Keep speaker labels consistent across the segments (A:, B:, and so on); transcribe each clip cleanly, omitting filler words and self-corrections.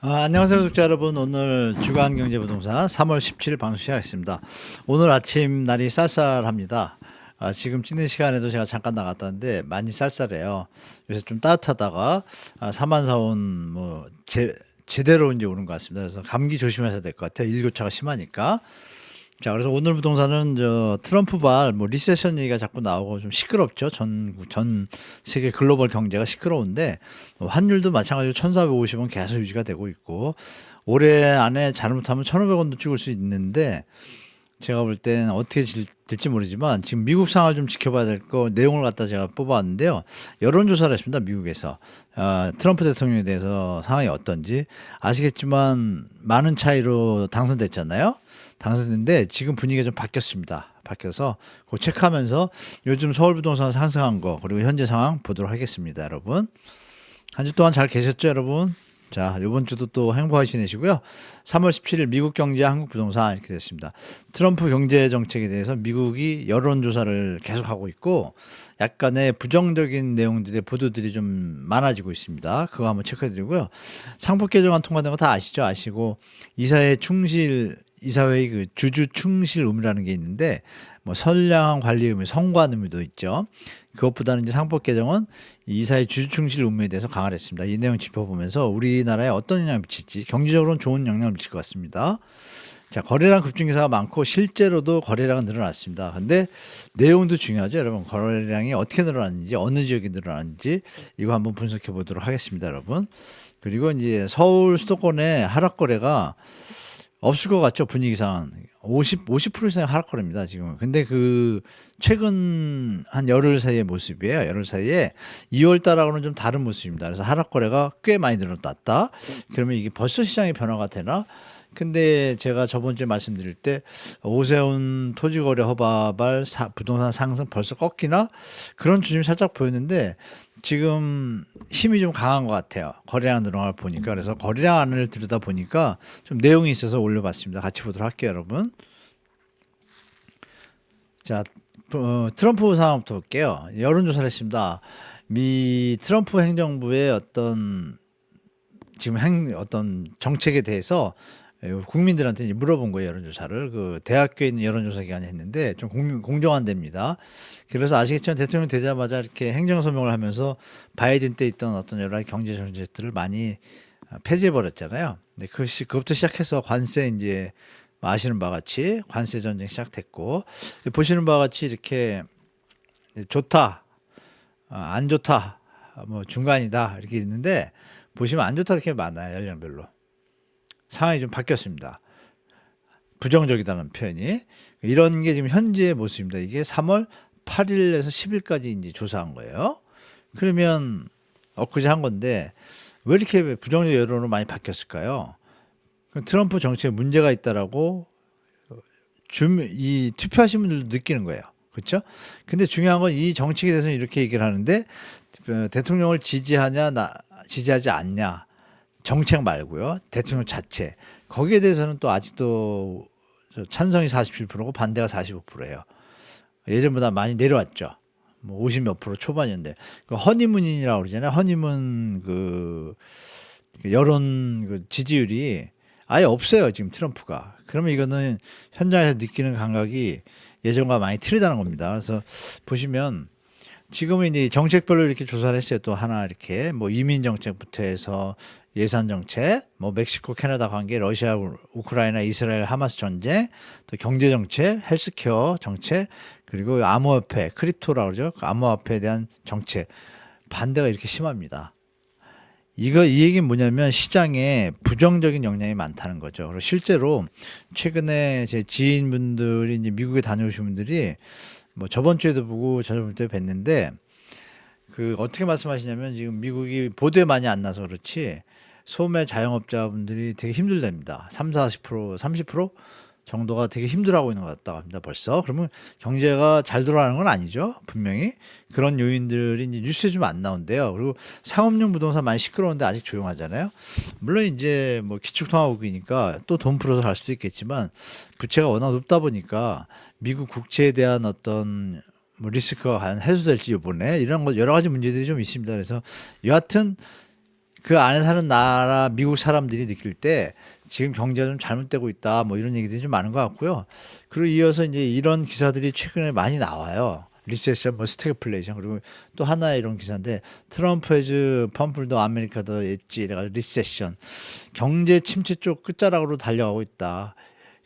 A: 안녕하세요, 구독자 여러분. 오늘 주간경제부동산 3월 17일 방송 시작하겠습니다. 오늘 아침 날이 쌀쌀합니다. 지금 찍는 시간에도 제가 잠깐 나갔다는데 많이 쌀쌀해요. 요새 좀 따뜻하다가 4만4원 제대로 이제 오는 것 같습니다. 그래서 감기 조심하셔야 될 것 같아요. 일교차가 심하니까. 자, 그래서 오늘 부동산은 트럼프발 리세션 얘기가 자꾸 나오고 좀 시끄럽죠. 전 세계 글로벌 경제가 시끄러운데 환율도 마찬가지로 1,450원 계속 유지가 되고 있고 올해 안에 잘못하면 1,500원도 찍을 수 있는데 제가 볼 때는 어떻게 될지 모르지만 지금 미국 상황을 좀 지켜봐야 될 거 내용을 갖다 제가 뽑아왔는데요. 여론조사를 했습니다. 미국에서. 트럼프 대통령에 대해서 상황이 어떤지 아시겠지만 많은 차이로 당선됐잖아요. 당선됐는데 지금 분위기가 좀 바뀌었습니다. 바뀌어서 그거 체크하면서 요즘 서울 부동산 상승한 거 그리고 현재 상황 보도록 하겠습니다. 여러분. 한 주 동안 잘 계셨죠, 여러분? 자, 이번 주도 또 행복하게 지내시고요. 3월 17일 미국 경제 한국 부동산 이렇게 됐습니다. 트럼프 경제 정책에 대해서 미국이 여론조사를 계속하고 있고 약간의 부정적인 내용들의 보도들이 좀 많아지고 있습니다. 그거 한번 체크해 드리고요. 상법 개정안 통과된 거 다 아시죠? 아시고 이사회의 그 주주 충실 의무라는 게 있는데 선량한 관리 의무, 성관 의무도 있죠. 그것보다는 이제 상법 개정은 이사의 주주 충실 의무에 대해서 강화를 했습니다. 이 내용 짚어보면서 우리나라에 어떤 영향을 미칠지 경제적으로는 좋은 영향을 미칠 것 같습니다. 자, 거래량 급증 기사가 많고 실제로도 거래량은 늘어났습니다. 근데 내용도 중요하죠, 여러분. 거래량이 어떻게 늘어났는지, 어느 지역이 늘어났는지 이거 한번 분석해 보도록 하겠습니다, 여러분. 그리고 이제 서울 수도권의 하락 거래가 없을 것 같죠, 분위기상. 50% 이상의 하락거래입니다, 지금. 근데 최근 한 열흘 사이의 모습이에요. 열흘 사이에 2월 달하고는 좀 다른 모습입니다. 그래서 하락거래가 꽤 많이 늘어났다. 그러면 이게 벌써 시장의 변화가 되나? 근데 제가 저번 주에 말씀드릴 때 오세훈 토지거래 허가발 부동산 상승 벌써 꺾이나? 그런 조짐이 살짝 보였는데 지금 힘이 좀 강한 것 같아요. 거래량 늘어나는 걸 보니까. 그래서 거래량을 들여다 보니까 좀 내용이 있어서 올려봤습니다. 같이 보도록 할게요, 여러분. 자, 트럼프 상황부터 볼게요. 여론조사를 했습니다. 미 트럼프 행정부의 어떤 정책에 대해서 국민들한테 이제 물어본 거예요, 여론조사를. 그 대학교에 있는 여론조사 기관이 했는데 좀 공정한 데입니다. 그래서 아시겠지만 대통령 되자마자 이렇게 행정소명을 하면서 바이든 때 있던 어떤 여러 가지 경제 정책들을 많이 폐지해 버렸잖아요. 근데 그것부터 시작해서 관세 이제 아시는 바와 같이 관세 전쟁 시작됐고 보시는 바와 같이 이렇게 좋다, 안 좋다, 중간이다 이렇게 있는데 보시면 안 좋다 이렇게 많아요, 연령별로. 상황이 좀 바뀌었습니다. 부정적이다는 표현이. 이런 게 지금 현재의 모습입니다. 이게 3월 8일에서 10일까지 이제 조사한 거예요. 그러면 엊그제 한 건데 왜 이렇게 부정적 여론으로 많이 바뀌었을까요? 트럼프 정책에 문제가 있다라고 이 투표하신 분들도 느끼는 거예요. 그렇죠? 근데 중요한 건 이 정책에 대해서는 이렇게 얘기를 하는데 대통령을 지지하지 않냐. 정책 말고요. 대통령 자체. 거기에 대해서는 또 아직도 찬성이 47%고 반대가 45%예요. 예전보다 많이 내려왔죠. 50 몇 프로 초반이었는데. 허니문이라고 그러잖아요. 허니문 여론 지지율이 아예 없어요. 지금 트럼프가. 그러면 이거는 현장에서 느끼는 감각이 예전과 많이 틀리다는 겁니다. 그래서 보시면 지금은 이제 정책별로 이렇게 조사를 했어요. 또 하나 이렇게 이민 정책부터 해서 예산 정책, 멕시코, 캐나다 관계, 러시아, 우크라이나, 이스라엘, 하마스 전쟁, 또 경제 정책, 헬스케어 정책, 그리고 암호화폐, 크립토라고 그러죠. 암호화폐에 대한 정책. 반대가 이렇게 심합니다. 이 얘기는 뭐냐면 시장에 부정적인 영향이 많다는 거죠. 그리고 실제로 최근에 제 지인분들이 이제 미국에 다녀오신 분들이 저번 주에도 보고 저번 주에 뵀는데 어떻게 말씀하시냐면 지금 미국이 보도에 많이 안 나서 그렇지 소매 자영업자분들이 되게 힘들답니다. 40%, 30% 정도가 되게 힘들어하고 있는 것 같다고 합니다. 벌써. 그러면 경제가 잘 돌아가는 건 아니죠. 분명히. 그런 요인들이 이제 뉴스에 좀 안 나온대요. 그리고 상업용 부동산 많이 시끄러운데 아직 조용하잖아요. 물론 이제 기축통화국이니까 또 돈 풀어서 갈 수도 있겠지만 부채가 워낙 높다 보니까 미국 국채에 대한 어떤 리스크가 과연 해소될지 이번에 이런 거 여러 가지 문제들이 좀 있습니다. 그래서 여하튼 그 안에 사는 나라 미국 사람들이 느낄 때 지금 경제가 좀 잘못되고 있다 뭐 이런 얘기들이 좀 많은 것 같고요. 그리고 이어서 이제 이런 기사들이 최근에 많이 나와요. 리세션, 뭐 스태그플레이션, 그리고 또 하나의 이런 기사인데 트럼프 헤즈 펌플도 아메리카도 엣지 이래가지고 리세션, 경제 침체 쪽 끝자락으로 달려가고 있다.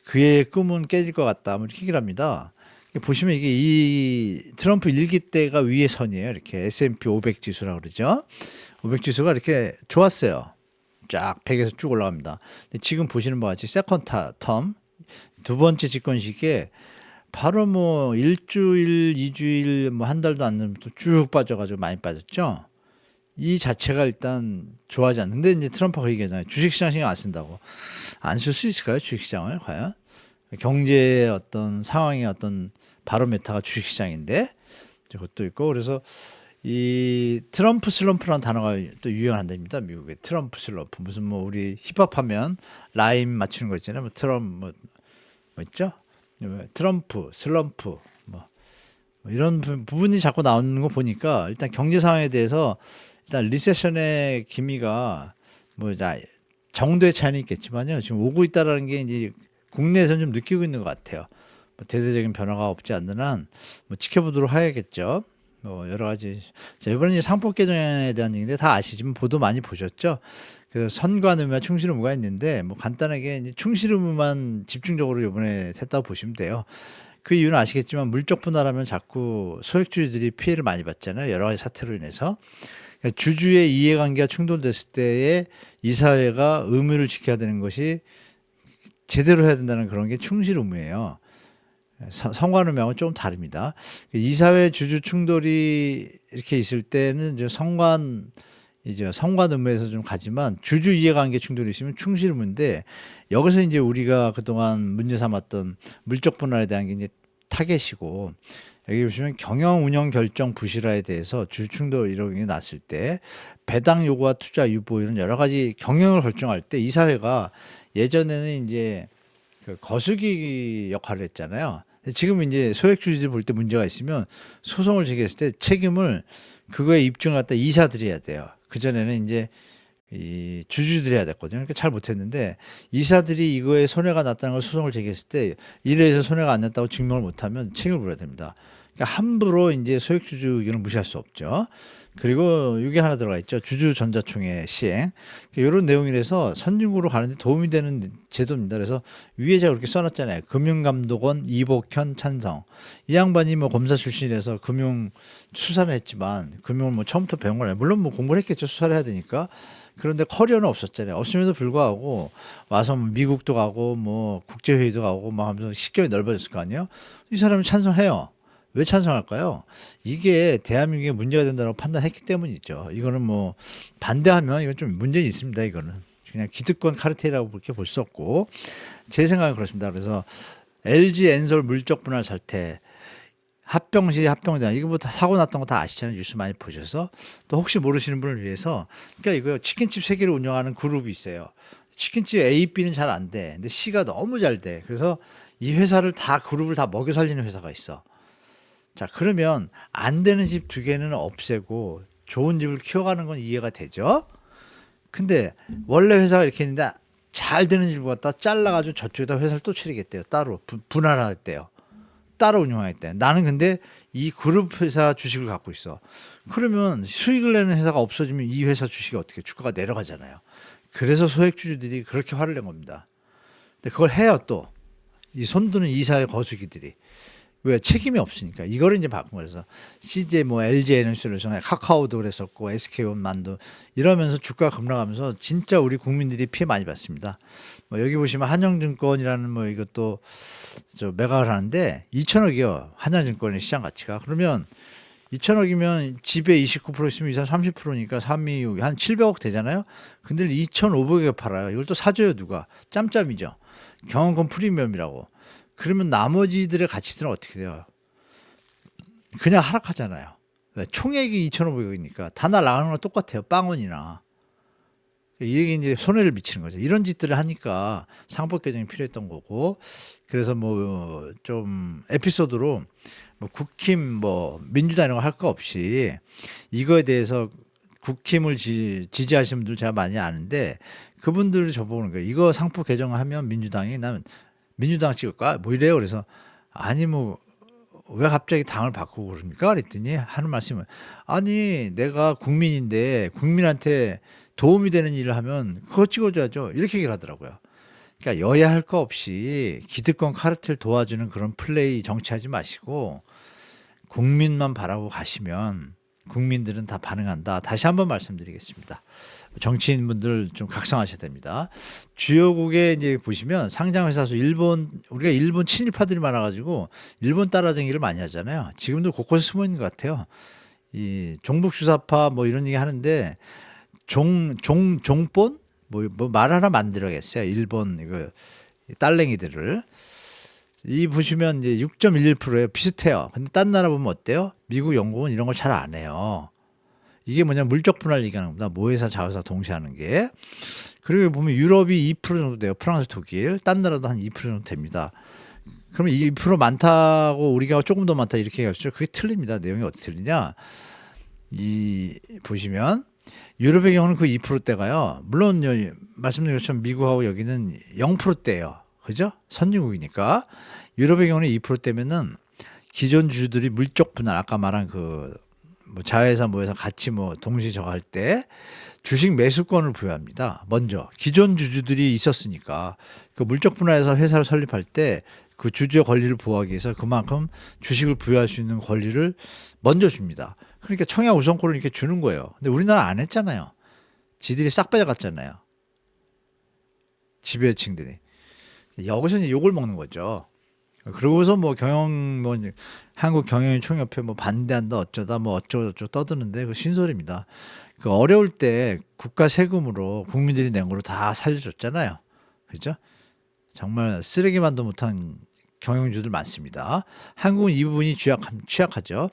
A: 그의 꿈은 깨질 것 같다. 뭐 이렇게 얘기를 합니다. 보시면 이게 이 트럼프 일기 때가 위의 선이에요. 이렇게 S&P 500 지수라고 그러죠. 500 지수가 이렇게 좋았어요. 쫙 100에서 쭉 올라갑니다. 근데 지금 보시는 바와 같이 세컨 텀 두 번째 집권 시기에 바로 뭐 일주일, 이주일, 뭐 한 달도 안 되면서 쭉 빠져가지고 많이 빠졌죠. 이 자체가 일단 좋아하지 않는데 이제 트럼프가 그 얘기하잖아요. 주식시장 신경 안 쓴다고. 안 쓸 수 있을까요? 주식시장을 과연? 경제의 어떤 상황의 어떤 바로메타가 주식시장인데 그것도 있고 그래서 이 트럼프 슬럼프라는 단어가 또 유행한답니다. 미국에 트럼프 슬럼프 무슨 뭐 우리 힙합하면 라임 맞추는 거 있잖아요. 뭐 뭐 있죠? 트럼프 슬럼프 뭐 이런 부분이 자꾸 나오는 거 보니까 일단 경제 상황에 대해서 일단 리세션의 기미가 뭐 정도의 차이는 있겠지만요. 지금 오고 있다라는 게 이제 국내에서는 좀 느끼고 있는 것 같아요. 뭐 대대적인 변화가 없지 않는 한 뭐 지켜보도록 해야겠죠. 뭐 여러 가지. 자, 이번에 이제 상법 개정에 대한 얘기인데 다 아시지만 보도 많이 보셨죠? 그래서 선관 의무와 충실 의무가 있는데 뭐 간단하게 이제 충실 의무만 집중적으로 이번에 했다고 보시면 돼요. 그 이유는 아시겠지만 물적 분할하면 자꾸 소액주주들이 피해를 많이 받잖아요. 여러 가지 사태로 인해서. 그러니까 주주의 이해관계가 충돌됐을 때에 이사회가 의무를 지켜야 되는 것이 제대로 해야 된다는 그런 게 충실 의무예요. 성관 의무하고는 조금 다릅니다. 이사회 주주 충돌이 이렇게 있을 때는 이제 성관 의무에서 좀 가지만 주주 이해관계 충돌이 있으면 충실 의무인데 여기서 이제 우리가 그동안 문제 삼았던 물적 분할에 대한 게 이제 타겟이고 여기 보시면 경영 운영 결정 부실화에 대해서 주주 충돌 이런 게 났을 때 배당 요구와 투자 유보 이런 여러 가지 경영을 결정할 때 이사회가 예전에는 이제 그 거수기 역할을 했잖아요. 지금 이제 소액주주들 볼 때 문제가 있으면 소송을 제기했을 때 책임을 그거에 입증을 갖다 이사들이 해야 돼요. 그전에는 이제 이 주주들이 해야 됐거든요. 그러니까 잘 못했는데 이사들이 이거에 손해가 났다는 걸 소송을 제기했을 때 이래서 손해가 안 났다고 증명을 못하면 책임을 물어야 됩니다. 그러니까 함부로 이제 소액주주 의견을 무시할 수 없죠. 그리고 이게 하나 들어가 있죠. 주주전자총회 시행. 이런 내용이라서 선진국으로 가는데 도움이 되는 제도입니다. 그래서 위에 제가 그렇게 써놨잖아요. 금융감독원 이복현 찬성. 이 양반이 뭐 검사 출신이라서 금융 수사를 했지만 금융을 뭐 처음부터 배운 건 아니에요. 물론 뭐 공부를 했겠죠. 수사를 해야 되니까. 그런데 커리어는 없었잖아요. 없음에도 불구하고 와서 뭐 미국도 가고 뭐 국제회의도 가고 막 하면서 식견이 넓어졌을 거 아니에요. 이 사람이 찬성해요. 왜 찬성할까요? 이게 대한민국에 문제가 된다고 판단했기 때문이죠. 이거는 뭐 반대하면 이건 좀 문제는 있습니다. 이거는 그냥 기득권 카르텔이라고 그렇게 볼 수 없고 제 생각은 그렇습니다. 그래서 LG 엔솔 물적 분할 사태 합병시 합병자 이거 뭐 다 사고 났던 거 다 아시잖아요. 뉴스 많이 보셔서 또 혹시 모르시는 분을 위해서 그러니까 이거 치킨집 세 개를 운영하는 그룹이 있어요. 치킨집 A, B는 잘 안 돼. 근데 C가 너무 잘 돼. 그래서 이 회사를 다 그룹을 다 먹여 살리는 회사가 있어. 자, 그러면 안 되는 집 두 개는 없애고 좋은 집을 키워가는 건 이해가 되죠? 근데 원래 회사가 이렇게 있는데 잘 되는 집을 갖다 잘라가지고 저쪽에다 회사를 또 차리겠대요. 따로 분할하겠대요. 따로 운영하겠대요. 나는 근데 이 그룹 회사 주식을 갖고 있어. 그러면 수익을 내는 회사가 없어지면 이 회사 주식이 어떻게 주가가 내려가잖아요. 그래서 소액주주들이 그렇게 화를 낸 겁니다. 근데 그걸 해요 또. 이 손드는 이사의 거수기들이. 왜 책임이 없으니까 이거를 이제 바꾼 거예요. 그래서 CJ 뭐 LG 에너지솔루션, 카카오도 그랬었고 SK온만도 이러면서 주가가 급락하면서 진짜 우리 국민들이 피해 많이 봤습니다. 뭐 여기 보시면 한영증권이라는 뭐 이것도 저 매각을 하는데 2천억이요. 한양증권의 시장 가치가. 그러면 2천억이면 집에 29% 있으면 이상 30%니까 3, 2, 6, 한 700억 되잖아요. 근데 2,500에 팔아요. 이걸 또 사줘요 누가? 짬짬이죠. 경영권 프리미엄이라고. 그러면 나머지들의 가치들은 어떻게 돼요? 그냥 하락하잖아요. 총액이 2,500억이니까 다 날아가는 건 똑같아요. 빵원이나. 이게 이제 손해를 미치는 거죠. 이런 짓들을 하니까 상법 개정이 필요했던 거고. 그래서 뭐 좀 에피소드로 뭐 국힘 뭐 민주당 이런 거 할 거 없이 이거에 대해서 국힘을 지지하시는 분들 제가 많이 아는데 그분들이 저보는 거예요. 이거 상법 개정하면 민주당이 나는 민주당 찍을까? 뭐 이래요. 그래서 아니 뭐 왜 갑자기 당을 바꾸고 그럽니까? 그랬더니 하는 말씀은 아니 내가 국민인데 국민한테 도움이 되는 일을 하면 그거 찍어줘야죠. 이렇게 얘기를 하더라고요. 그러니까 여야 할 거 없이 기득권 카르텔 도와주는 그런 플레이 정치하지 마시고 국민만 바라고 가시면 국민들은 다 반응한다. 다시 한번 말씀드리겠습니다. 정치인분들 좀 각성하셔야 됩니다. 주요국에 이제 보시면 상장회사수 우리가 일본 친일파들이 많아가지고 일본 따라쟁이를 많이 하잖아요. 지금도 곳곳에 숨어 있는 것 같아요. 이 종북주사파 뭐 이런 얘기 하는데 종본 뭐 말 하나 만들어야겠어요. 일본 이거 딸랭이들을. 이 보시면 이제 6.11%예요. 비슷해요. 근데 딴 나라 보면 어때요? 미국, 영국은 이런 걸 잘 안 해요. 이게 뭐냐 물적 분할 얘기하는 겁니다. 모회사, 자회사 동시에 하는 게. 그리고 보면 유럽이 2% 정도 돼요. 프랑스, 독일. 딴 나라도 한 2% 정도 됩니다. 그러면 2% 많다고 우리가 조금 더 많다 이렇게 얘기하시죠. 그게 틀립니다. 내용이 어떻게 틀리냐? 이 보시면 유럽의 경우는 그 2%대가요. 물론 말씀드린 것처럼 미국하고 여기는 0%대예요. 그죠? 선진국이니까. 유럽의 경우는 2%대면은 기존 주주들이 물적 분할 아까 말한 그 뭐 자회사 모여서 같이 뭐 동시 저거 할 때 주식 매수권을 부여합니다. 먼저 기존 주주들이 있었으니까 그 물적 분할해서 회사를 설립할 때 그 주주의 권리를 보호하기 위해서 그만큼 주식을 부여할 수 있는 권리를 먼저 줍니다. 그러니까 청약 우선권을 이렇게 주는 거예요. 근데 우리나라 안 했잖아요. 지들이 싹 빼져갔잖아요. 지배층들이. 여기서 이제 욕을 먹는 거죠. 그러고서 뭐 한국 경영인 총협회 뭐 반대한다 어쩌다 뭐 어쩌고저쩌고 떠드는데 그 신소리입니다. 그 어려울 때 국가 세금으로 국민들이 낸 거로 다 살려줬잖아요. 그죠? 정말 쓰레기만도 못한 경영주들 많습니다. 한국은 이 부분이 취약하죠.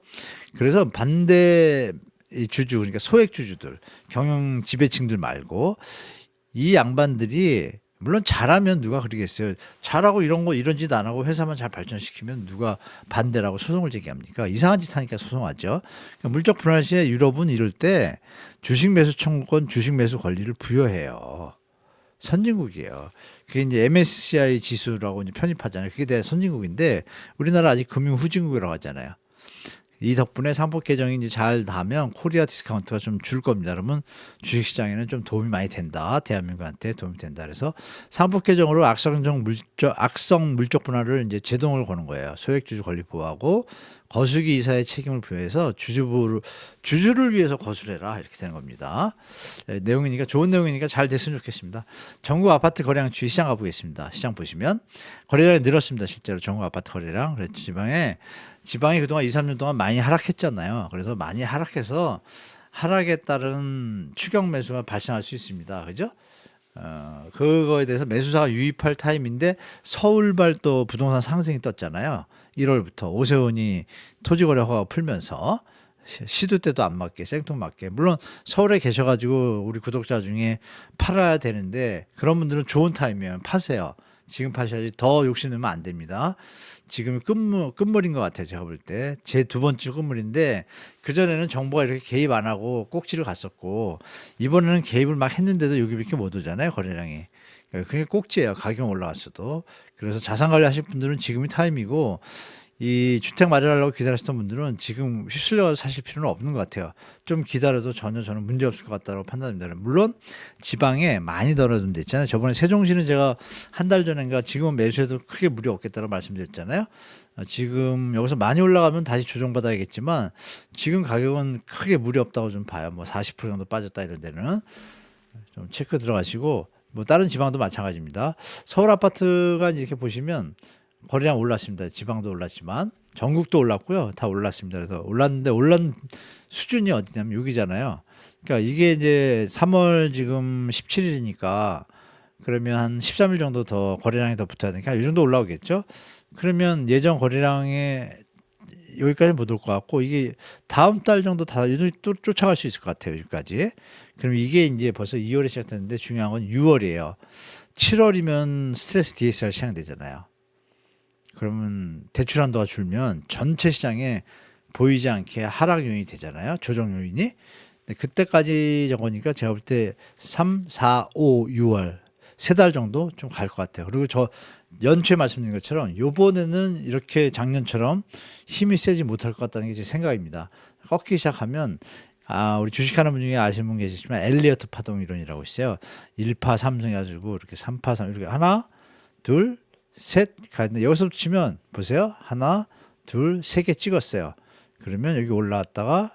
A: 그래서 반대 주주 그러니까 소액 주주들 경영 지배층들 말고 이 양반들이 물론 잘하면 누가 그러겠어요. 잘하고 이런 짓 안 하고 회사만 잘 발전시키면 누가 반대라고 소송을 제기합니까? 이상한 짓 하니까 소송하죠. 그러니까 물적 분할 시에 유럽은 이럴 때 주식 매수 청구권, 주식 매수 권리를 부여해요. 선진국이에요. 그게 이제 MSCI 지수라고 이제 편입하잖아요. 그게 대한 선진국인데 우리나라 아직 금융 후진국이라고 하잖아요. 이 덕분에 상법 개정이 이제 잘 나면 코리아 디스카운트가 좀 줄 겁니다. 그러면 주식시장에는 좀 도움이 많이 된다. 대한민국한테 도움이 된다. 그래서 상법 개정으로 악성 물적 분할을 이제 제동을 거는 거예요. 소액주주 권리 보호하고 거수기 이사의 책임을 부여해서 주주를 위해서 거수해라 이렇게 되는 겁니다. 내용이니까 좋은 내용이니까 잘 됐으면 좋겠습니다. 전국 아파트 거래량 주의 시장 가보겠습니다. 시장 보시면 거래량이 늘었습니다. 실제로 전국 아파트 거래량. 그래서 지방이 그동안 2, 3년 동안 많이 하락했잖아요. 그래서 많이 하락해서 하락에 따른 추격 매수가 발생할 수 있습니다. 그죠? 그거에 대해서 매수사가 유입할 타임인데 서울발 또 부동산 상승이 떴잖아요. 1월부터 오세훈이 토지거래 허가 풀면서 시도 때도 안 맞게 생뚱맞게 물론 서울에 계셔가지고 우리 구독자 중에 팔아야 되는데 그런 분들은 좋은 타임이에요. 파세요. 지금 파셔야지 더 욕심내면 안 됩니다. 지금 끝물인 것 같아요. 제가 볼 때. 제 두 번째 끝물인데 그전에는 정부가 이렇게 개입 안 하고 꼭지를 갔었고 이번에는 개입을 막 했는데도 여기밖에 못 오잖아요. 거래량이. 그게 꼭지예요. 가격 올라갔어도. 그래서 자산 관리 하실 분들은 지금이 타임이고 이 주택 마련하려고 기다리셨던 분들은 지금 휩쓸려 사실 필요는 없는 것 같아요. 좀 기다려도 전혀 저는 문제 없을 것 같다고 판단합니다. 물론 지방에 많이 떨어진 데 있잖아요. 저번에 세종시는 제가 한 달 전인가 지금은 매수해도 크게 무리 없겠다고 말씀드렸잖아요. 지금 여기서 많이 올라가면 다시 조정받아야겠지만 지금 가격은 크게 무리 없다고 좀 봐요. 뭐 40% 정도 빠졌다 이런 데는 좀 체크 들어가시고 뭐 다른 지방도 마찬가지입니다. 서울 아파트가 이렇게 보시면 거래량 올랐습니다. 지방도 올랐지만 전국도 올랐고요. 다 올랐습니다. 그래서 올랐는데 올란 수준이 어디냐면 여기잖아요. 그러니까 이게 이제 3월 지금 17일이니까 그러면 한 13일 정도 더 거래량이 더 붙어야 되니까 이 정도 올라오겠죠. 그러면 예전 거래량에 여기까지 못 올 것 같고 이게 다음 달 정도 또 쫓아갈 수 있을 것 같아요. 여기까지. 그럼 이게 이제 벌써 2월에 시작됐는데 중요한 건 6월이에요. 7월이면 스트레스 DSR 시행되잖아요. 그러면 대출 한도가 줄면 전체 시장에 보이지 않게 하락 요인이 되잖아요. 조정 요인이. 근데 그때까지 적으니까 제가 볼 때 3, 4, 5, 6월 세 달 정도 좀 갈 것 같아요. 그리고 저 연초에 말씀드린 것처럼 요번에는 이렇게 작년처럼 힘이 세지 못할 것 같다는 게 제 생각입니다. 꺾이기 시작하면 우리 주식하는 분 중에 아시는 분 계시지만 엘리어트 파동 이론이라고 있어요. 1파 3승 해가지고 이렇게 3파 3 이렇게 하나, 둘, 셋 가는데 여기서부터 치면 보세요. 하나, 둘, 세 개 찍었어요. 그러면 여기 올라왔다가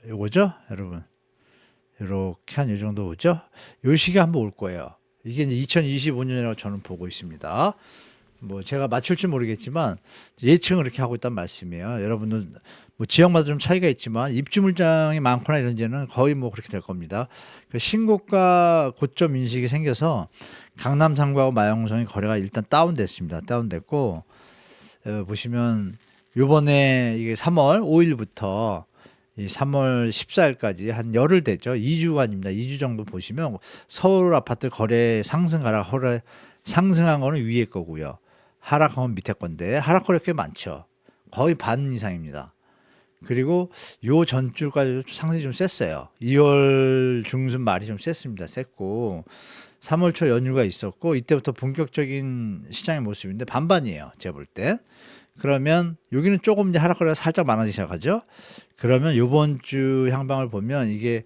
A: 요거죠, 여러분. 이렇게 한 이 정도 오죠. 요 시기 한번 올 거예요. 이게 이제 2025년이라고 저는 보고 있습니다. 뭐 제가 맞출지 모르겠지만 예측은 그렇게 하고 있단 말씀이에요. 여러분들 뭐 지역마다 좀 차이가 있지만 입주 물량이 많거나 이런 데는 거의 뭐 그렇게 될 겁니다. 그 신고가 고점 인식이 생겨서 강남 상구하고 마영성의 거래가 일단 다운됐습니다. 다운됐고 보시면 요번에 이게 3월 5일부터 이 3월 14일까지 한 열흘 됐죠. 2주간입니다. 2주 정도 보시면 서울 아파트 거래 상승 하락 거래 상승한 거는 위에 거고요. 하락한 건 밑에 건데 하락 거래 꽤 많죠. 거의 반 이상입니다. 그리고 요 전주까지 상승이 좀 셌어요. 2월 중순 말이 좀 셌습니다. 셌고 3월 초 연휴가 있었고 이때부터 본격적인 시장의 모습인데 반반이에요. 제가 볼 때. 그러면 여기는 조금 이제 하락거래가 살짝 많아지기 시작하죠. 그러면 요번 주 향방을 보면 이게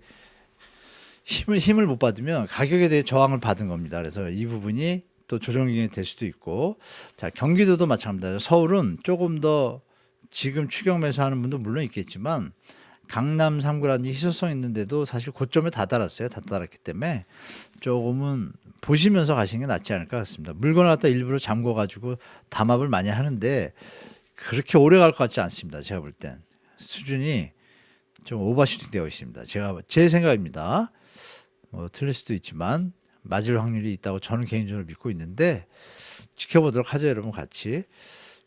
A: 힘을 못 받으면 가격에 대해 저항을 받은 겁니다. 그래서 이 부분이 또 조정이 될 수도 있고, 자 경기도도 마찬가지입니다. 서울은 조금 더 지금 추격 매수하는 분도 물론 있겠지만 강남 3구라는 희소성 있는데도 사실 고점에 다 달았어요. 다 달았기 때문에 조금은 보시면서 가시는 게 낫지 않을까 싶습니다. 물건을 갖다 일부러 잠궈 가지고 담합을 많이 하는데 그렇게 오래 갈 것 같지 않습니다. 제가 볼 땐 수준이 좀 오버슈팅 되어 있습니다. 제 생각입니다. 뭐 틀릴 수도 있지만 맞을 확률이 있다고 저는 개인적으로 믿고 있는데 지켜보도록 하죠, 여러분 같이.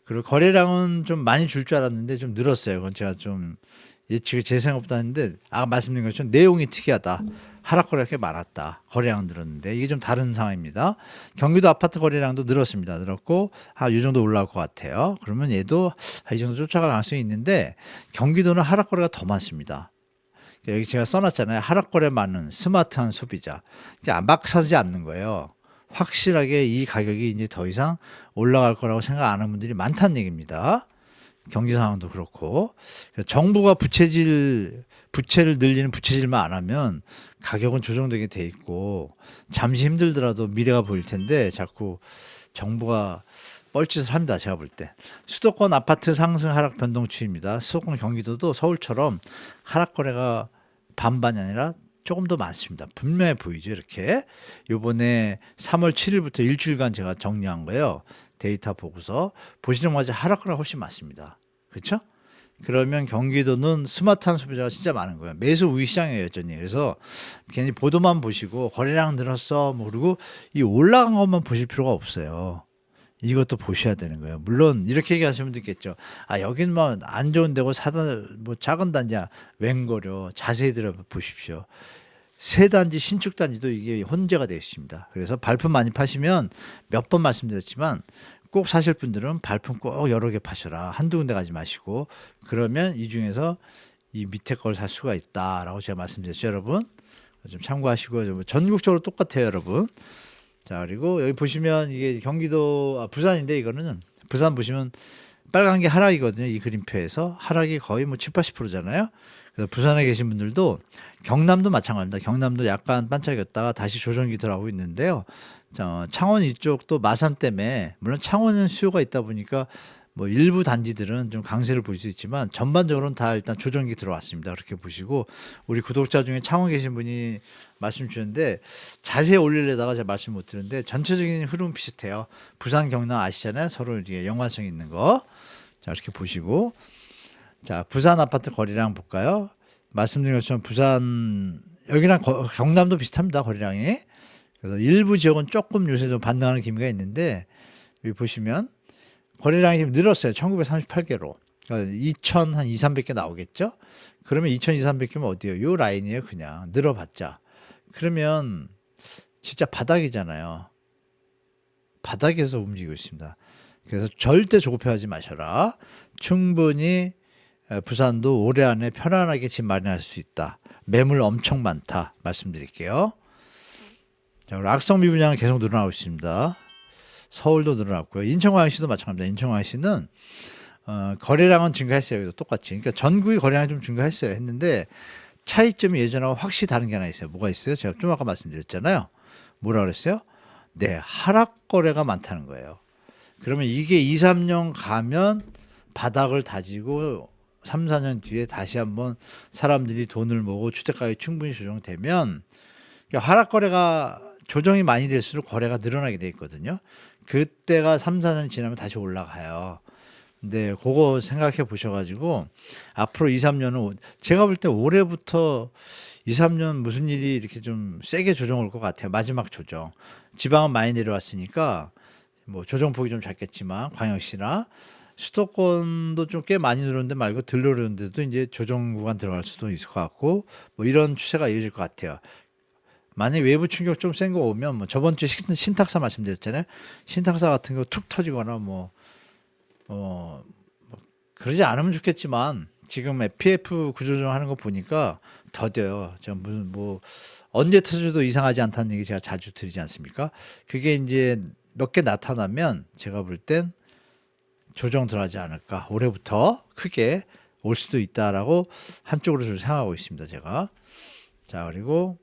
A: 그리고 거래량은 좀 많이 줄 줄 알았는데 좀 늘었어요. 그건 제가 좀 예측이 제 생각보다 했는데 아까 말씀드린 것처럼 내용이 특이하다. 하락 거래가 꽤 많았다. 거래량은 늘었는데 이게 좀 다른 상황입니다. 경기도 아파트 거래량도 늘었습니다. 늘었고 이 정도 올라올 것 같아요. 그러면 얘도 이 정도 쫓아갈 가능성이 있는데 경기도는 하락 거래가 더 많습니다. 여기 제가 써놨잖아요. 하락 거래 많은 스마트한 소비자. 이제 막 사지 않는 거예요. 확실하게 이 가격이 이제 더 이상 올라갈 거라고 생각 안 하는 분들이 많다는 얘기입니다. 경기 상황도 그렇고 정부가 부채를 늘리는 부채질만 안 하면 가격은 조정되게 돼 있고 잠시 힘들더라도 미래가 보일 텐데 자꾸 정부가 뻘짓을 합니다. 제가 볼 때 수도권 아파트 상승 하락 변동 추이입니다. 수도권 경기도도 서울처럼 하락 거래가 반반이 아니라 조금 더 많습니다. 분명해 보이죠. 이렇게 요번에 3월 7일부터 일주일간 제가 정리한 거예요. 데이터 보고서 보시는 것마다 하락거래가 훨씬 많습니다. 그렇죠? 그러면 경기도는 스마트한 소비자가 진짜 많은 거예요. 매수 우위 시장이에요, 여전히. 그래서 괜히 보도만 보시고 거래량 늘었어, 뭐 그리고 이 올라간 것만 보실 필요가 없어요. 이것도 보셔야 되는 거예요. 물론 이렇게 얘기하시는 분도 있겠죠. 여긴 뭐 안 좋은 데고 사다 뭐 작은 단지야 웬거려. 자세히 들어보십시오. 새 단지 신축 단지도 이게 혼재가 되어 있습니다. 그래서 발품 많이 파시면 몇 번 말씀드렸지만 꼭 사실 분들은 발품 꼭 여러 개 파셔라. 한두 군데 가지 마시고 그러면 이 중에서 이 밑에 걸 살 수가 있다라고 제가 말씀드렸죠, 여러분. 좀 참고하시고 전국적으로 똑같아요, 여러분. 자, 그리고 여기 보시면 이게 경기도 부산인데 이거는 부산 보시면 빨간 게 하락이거든요. 이 그림표에서 하락이 거의 뭐 7, 80%잖아요. 그래서 부산에 계신 분들도 경남도 마찬가지입니다. 경남도 약간 반짝였다가 다시 조정기 들어가고 있는데요. 창원 이쪽도 마산 때문에 물론 창원은 수요가 있다 보니까 뭐 일부 단지들은 좀 강세를 보일 수 있지만 전반적으로는 다 일단 조정기 들어왔습니다. 그렇게 보시고 우리 구독자 중에 창원 계신 분이 말씀 주셨는데 자세히 올리려다가 제가 말씀 못 드렸는데 전체적인 흐름 비슷해요. 부산 경남 아시잖아요. 서로 이게 연관성 있는 거. 자, 이렇게 보시고 자, 부산 아파트 거래량 볼까요? 말씀드린 것처럼 부산 여기랑 경남도 비슷합니다. 거래량이. 그래서 일부 지역은 조금 요새 좀 반등하는 기미가 있는데 여기 보시면 거래량이 지금 늘었어요. 1938개로. 그러니까 2,000, 한 2, 300개 나오겠죠? 그러면 2,000, 2, 300개면 어디예요? 요 라인이에요. 그냥 늘어봤자. 그러면 진짜 바닥이잖아요. 바닥에서 움직이고 있습니다. 그래서 절대 조급해하지 마셔라. 충분히 부산도 올해 안에 편안하게 집 마련할 수 있다. 매물 엄청 많다 말씀드릴게요. 자, 그리고 악성 미분양은 계속 늘어나고 있습니다. 서울도 늘어났고요. 인천광역시도 마찬가지입니다. 인천광역시는 거래량은 증가했어요. 여기도 똑같이. 그러니까 전국이 거래량이 좀 증가했어요. 했는데 차이점이 예전하고 확실히 다른 게 하나 있어요. 뭐가 있어요? 제가 좀 아까 말씀드렸잖아요. 뭐라 그랬어요? 네, 하락 거래가 많다는 거예요. 그러면 이게 2, 3년 가면 바닥을 다지고 3, 4년 뒤에 다시 한번 사람들이 돈을 모으고 주택가격이 충분히 조정되면, 그러니까 하락 거래가 조정이 많이 될수록 거래가 늘어나게 돼 있거든요. 그때가 3, 4년 지나면 다시 올라가요. 근데 그거 생각해 보셔가지고 앞으로 2, 3년은 제가 볼 때 올해부터 2, 3년 무슨 일이 이렇게 좀 세게 조정 올 것 같아요. 마지막 조정. 지방은 많이 내려왔으니까 뭐 조정폭이 좀 작겠지만 광역시나 수도권도 좀 꽤 많이 늘었는데 말고 덜 늘었는데도 이제 조정 구간 들어갈 수도 있을 것 같고 뭐 이런 추세가 이어질 것 같아요. 만약 외부 충격 좀 센 거 오면 뭐 저번 주에 신탁사 말씀드렸잖아요. 신탁사 같은 거 툭 터지거나 뭐 그러지 않으면 좋겠지만 지금 FPF 구조조정하는 거 보니까 더뎌요. 제가 무슨 뭐 언제 터져도 이상하지 않다는 얘기 제가 자주 드리지 않습니까? 그게 이제 몇 개 나타나면 제가 볼 땐 조정 들어가지 않을까. 올해부터 크게 올 수도 있다라고 한쪽으로 좀 생각하고 있습니다. 제가. 자, 그리고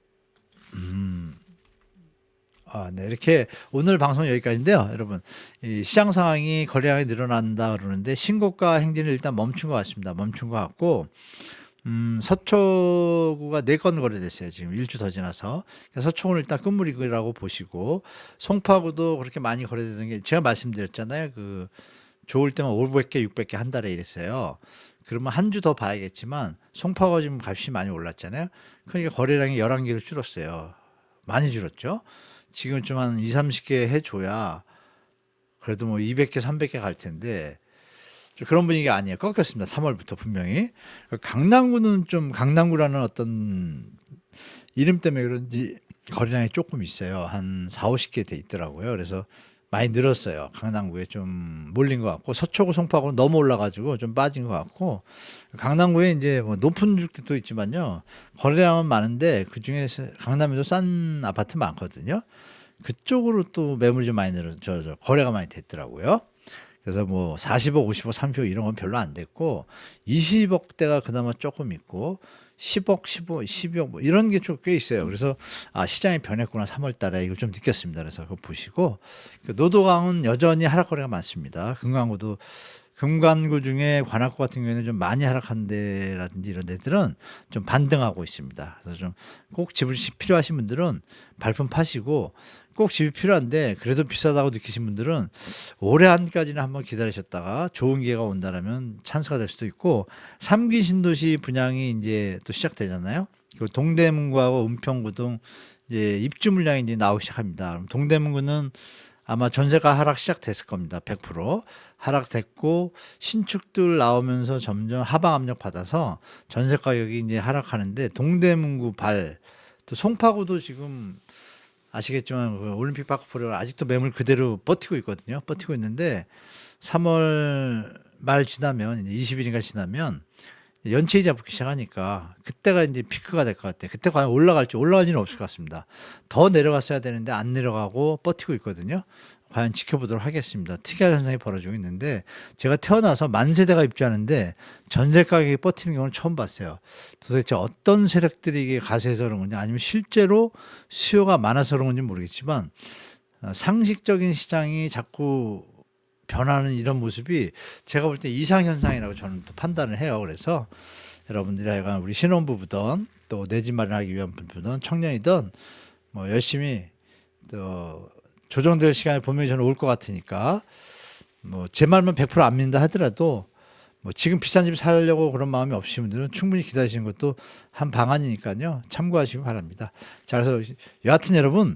A: 네, 이렇게 오늘 방송 여기까지인데요. 여러분, 이 시장 상황이 거래량이 늘어난다 그러는데 신고가 행진을 일단 멈춘 것 같습니다. 멈춘 것 같고, 서초구가 4건 거래됐어요. 지금 일주 더 지나서. 서초구는 일단 끝물이라고 보시고, 송파구도 그렇게 많이 거래되는 게 제가 말씀드렸잖아요. 그 좋을 때만 500개, 600개 한 달에 이랬어요. 그러면 한 주 더 봐야겠지만 송파구가 지금 값이 많이 올랐잖아요. 그러니까 거래량이 11개로 줄었어요. 많이 줄었죠. 지금 좀 한 2, 30개 해줘야 그래도 뭐 200개, 300개 갈 텐데 좀 그런 분위기 아니에요. 꺾였습니다. 3월부터 분명히. 강남구는 좀 강남구라는 어떤 이름 때문에 그런지 거래량이 조금 있어요. 한 4, 50개 돼 있더라고요. 그래서 많이 늘었어요. 강남구에 좀 몰린 것 같고 서초구 송파구는 너무 올라가지고 좀 빠진 것 같고 강남구에 이제 뭐 높은 주택도 있지만요. 거래량은 많은데 그중에 강남에도 싼 아파트 많거든요. 그쪽으로 또 매물이 좀 많이 거래가 많이 됐더라고요. 그래서 뭐 40억, 50억, 30억 이런 건 별로 안 됐고 20억대가 그나마 조금 있고 10억, 15억, 12억 뭐 이런 게 좀 꽤 있어요. 그래서 시장이 변했구나 3월 달에 이걸 좀 느꼈습니다. 그래서 그거 보시고 노도강은 여전히 하락 거래가 많습니다. 금관구 중에 관악구 같은 경우에는 좀 많이 하락한 데라든지 이런 데들은 좀 반등하고 있습니다. 그래서 좀 꼭 집을 필요하신 분들은 발품 파시고 꼭 집이 필요한데 그래도 비싸다고 느끼신 분들은 올해 안까지는 한번 기다리셨다가 좋은 기회가 온다라면 찬스가 될 수도 있고 3기 신도시 분양이 이제 또 시작되잖아요. 그 동대문구하고 은평구 등 이제 입주 물량이 이제 나오기 시작합니다. 그럼 동대문구는 아마 전세가 하락 시작됐을 겁니다. 100% 하락됐고 신축들 나오면서 점점 하방 압력 받아서 전세 가격이 이제 하락하는데 동대문구 또 송파구도 지금 아시겠지만 그 올림픽 파크포레가 아직도 매물 그대로 버티고 있거든요. 버티고 있는데 3월 말 지나면 이제 20일인가 지나면 연체이자 붙기 시작하니까 그때가 이제 피크가 될 것 같아요. 그때 과연 올라갈 일은 없을 것 같습니다. 더 내려갔어야 되는데 안 내려가고 버티고 있거든요. 과연 지켜보도록 하겠습니다. 특이한 현상이 벌어지고 있는데 제가 태어나서 만 세대가 입주하는데 전세 가격이 버티는 경우는 처음 봤어요. 도대체 어떤 세력들이 이게 가세해서 그런 건지 아니면 실제로 수요가 많아서 그런 건지 모르겠지만 상식적인 시장이 자꾸 변하는 이런 모습이 제가 볼 때 이상현상이라고 저는 또 판단을 해요. 그래서 여러분들이 하여간 우리 신혼부부든 또 내 집 마련하기 위한 분들든 청년이든 뭐 열심히 또 조정될 시간에 분명히 저는 올 것 같으니까 뭐 제 말만 100%안 믿는다 하더라도 뭐 지금 비싼 집 살려고 그런 마음이 없으신 분들은 충분히 기다리시는 것도 한 방안이니까요. 참고하시기 바랍니다. 자, 그래서 여하튼 여러분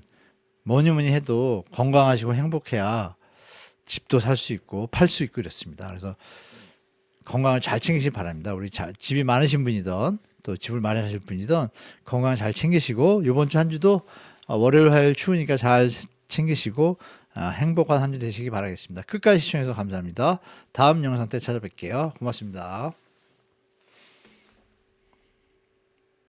A: 뭐니 해도 건강하시고 행복해야 집도 살 수 있고 팔 수 있고 이렇습니다. 그래서 건강을 잘 챙기시기 바랍니다. 우리 집이 많으신 분이든 또 집을 마련하실 분이든 건강 잘 챙기시고 이번 주 한 주도 월요일 화요일 추우니까 잘 챙기시고 행복한 한 주 되시기 바라겠습니다. 끝까지 시청해주셔서 감사합니다. 다음 영상 때 찾아뵐게요. 고맙습니다.